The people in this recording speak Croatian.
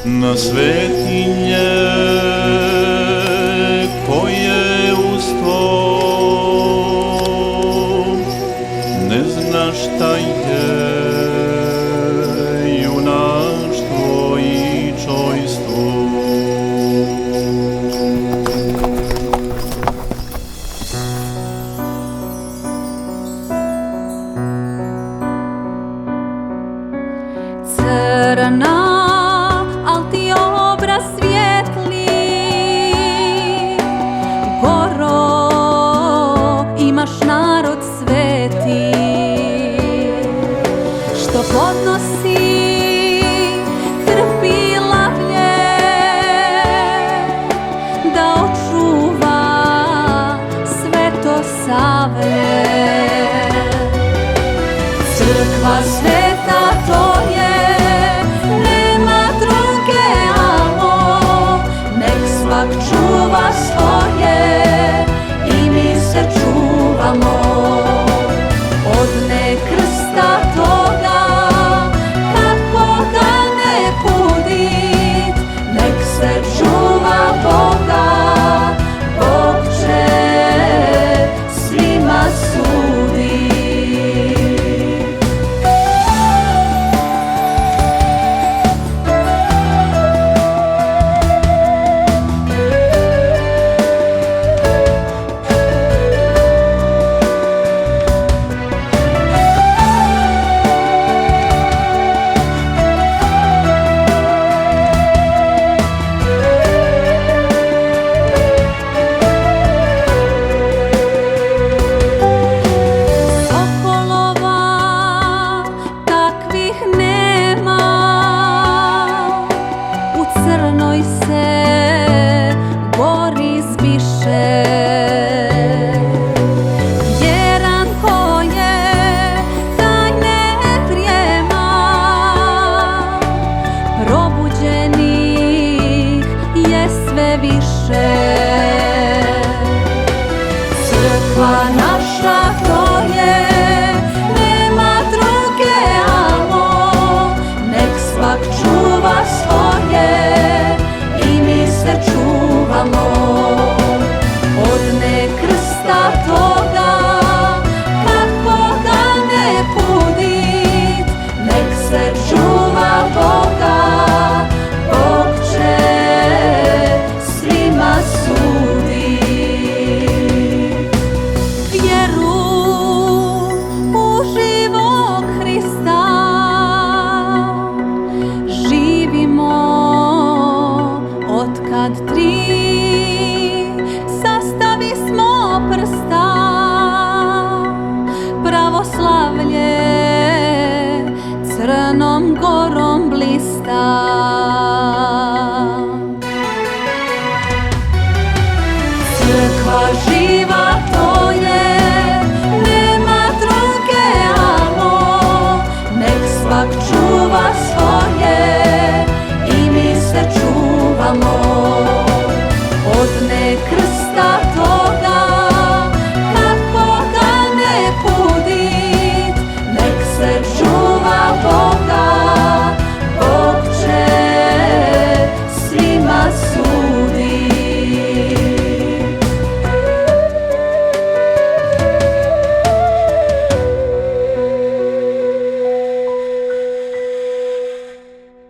na svetinje koje uz to ne zna šta je junaštvo i čojstvo. Crna, al ti obraz svijetli, goro, imaš narod sveti, što podnosi krpi lavlje, da očuva sveto Savlje. Crkva sveta to je, čuva svoje i mi se čuvamo od nekrsta toga, kako da ne pudit, nek se čuva Boga, Bog će svima sudit. Crnoj se gori zbiše, vjeran ko je tajne prijema, probuđenih je sve više. Crkva naša to je, nema druge amo, nek svak čuva svoje i mi se čuvamo od nekrsta toga, kako da ne pudit, nek se čuva Boga, Bog će svima sudit. Vjeru u živog Hrista živimo otkad tri sastavi smo prsta, pravoslavlje Crnom Gorom blista. Crkva živa to je, nema druge amo, nek svak čuva svoje i mi se čuvamo